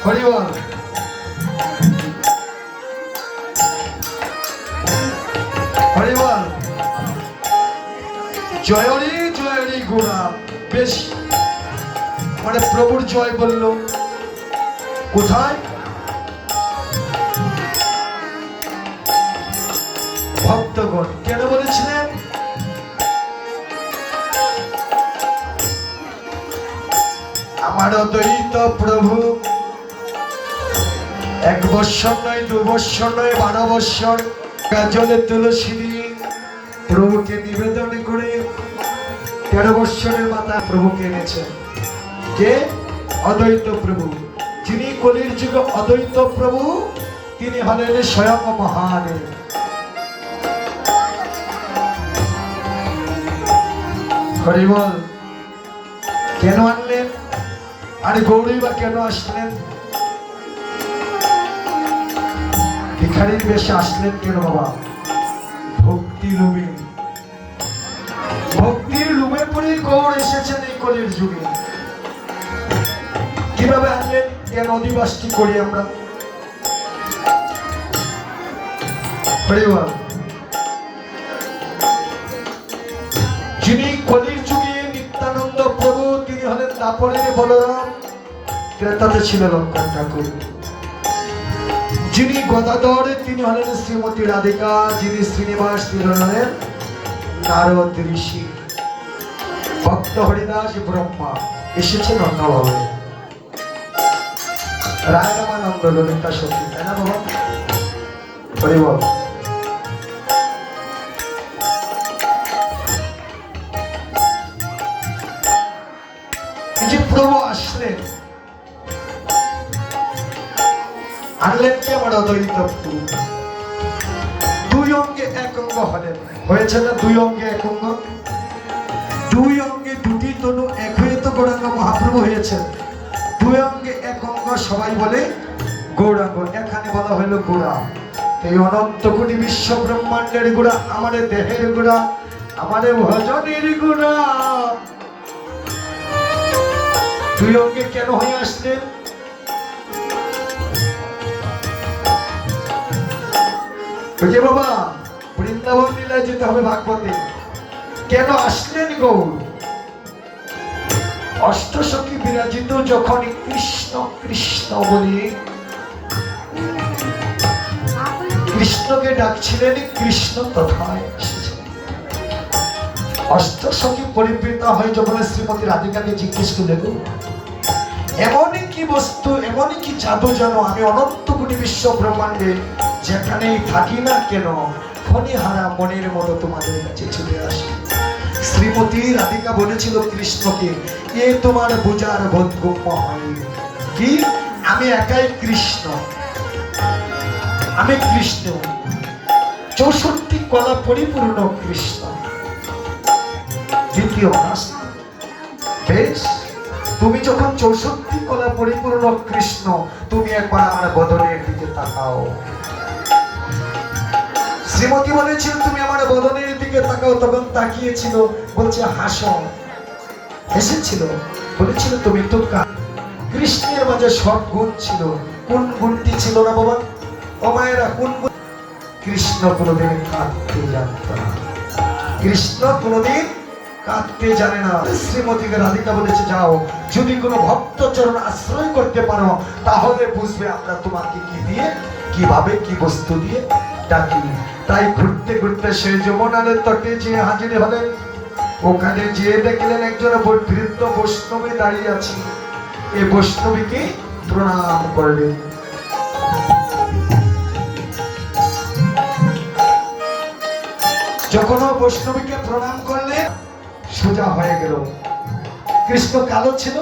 হরিবল। হরিবল। জয়রি জয়রি গোড়া। বেশ, মানে প্রভুর জয় বলল কোথায়? ভক্তগণ কেন বলেছিলেন? আমার অদ্বৈত প্রভু 1 বৎসর নয়, 2 বৎসর নয়, 12 বৎসর গাজলে তুলসী দিয়ে প্রভুকে নিবেদন করে 13 বৎসরের মাথা প্রভুকে এনেছেন। কে? অদ্বৈত প্রভু। যিনি কলির যুগে অদ্বৈত প্রভু, তিনি হলেন স্বয়ং মহাদেব। হরিবল। কেন আনলেন? আর গৌরী বা কেন আসলেন? ভিখারির বেশে আসলেন কেন বাবা? ভক্তি লোভে। ভক্তির লোভে পড়ে গৌর এসেছেন এই কলির যুগে। কিভাবে আনলেন? কেন অধিবাসটি করি আমরা? হরিবল। যিনি কলির যুগে নিত্যানন্দ প্রভু, তিনি হলেন দাপরের বলরাম, ক্রেতাতে ছিল লঙ্কন ঠাকুর। যিনি গদাধর, তিনি হলেন শ্রীমতী রাধিকা। যিনি শ্রীনিবাস, তিনি হলেন নারদ ঋষি। ভক্ত হরিদাস ব্রহ্মা এসেছেন অন্যভাবে। রায় রামানন্দ ললিতা সতী, তাই না বাবা? হরিবল। প্রভু আসলেন, আনলেন কি আমার অদ্বৈত প্রভু। 2 অঙ্গে 1 অঙ্গ হলেন। হয়েছে না 2 অঙ্গে 1 অঙ্গ? 2 অঙ্গে 2টি তনু এক হয়ে তো গৌরাঙ্গ মহাপ্রভু হয়েছেন। 2 অঙ্গে 1 অঙ্গ সবাই বলে গৌরাঙ্গ। এখানে বলা হলো গোড়া। এই অনন্ত কোটি বিশ্ব ব্রহ্মাণ্ডের গোড়া, আমাদের দেহের গোড়া, আমাদের ভজনের গোড়া। 2 অঙ্গে কেন হয়ে আসলেন? বাবা বৃন্দাবন লীলায় যেতে হবে ভাগবতে। কেন আসলেন গৌর? অষ্টসখী বিরাজিত যখন কৃষ্ণ কৃষ্ণ বলে কৃষ্ণকে ডাকছিলেন, কৃষ্ণ তথায় এসেছেন। অষ্টসখী পরিবৃত হয়ে যখন শ্রীমতী রাধিকাকে জিজ্ঞেস করলেন, এমনই কি বস্তু, এমনই কি জাদু জানো আমি অনন্ত কোটি বিশ্ব ব্রহ্মাণ্ডে যেখানেই থাকি না কেন, ফণিহারা মনের মতো তোমাদের কাছে চলে আসে। শ্রীমতী রাধিকা বলেছিল কৃষ্ণকে, এ তোমার বোঝার বোধগম্য হয় কি? আমি একাই কৃষ্ণ, আমি কৃষ্ণ, 64 কলা পরিপূর্ণ কৃষ্ণ। দ্বিতীয় প্রশ্ন, বেশ, তুমি যখন 64 কলা পরিপূর্ণ কৃষ্ণ, তুমি একবার আমার বদনের দিকে তাকাও। শ্রীমতী বলেছিল তুমি আমার বদনের দিকে তাকাও। তখন তাকিয়েছিল, বলছে হাসো। হেসেছিল, বলেছিল তুমি তো কৃষ্ণের মাঝে সব গুণ ছিল। কোন গুণটি ছিল না বাবা? ও মায়েরা, কোন গুণ? কৃষ্ণ কোনোদিন কাঁদতে জানত না। কৃষ্ণ কোনোদিন কাঁদতে জানে না। শ্রীমতীকে রাধিকা বলেছে, যাও, যদি কোনো ভক্ত চরণ আশ্রয় করতে পারো তাহলে বুঝবে আমরা তোমাকে কি দিয়ে, কিভাবে, কি বস্তু দিয়ে ডাকি। তাই ঘুরতে ঘুরতে সেই যমুনার তটে যে হাজির হলেন। ওখানে যে দেখলেন একজন বৃদ্ধ বৈষ্ণবী দাঁড়িয়ে আছে। এই বৈষ্ণবীকে প্রণাম করলেন। যখন বৈষ্ণবীকে প্রণাম করলেন, সোজা হয়ে গেল। কৃষ্ণ কালো ছিল,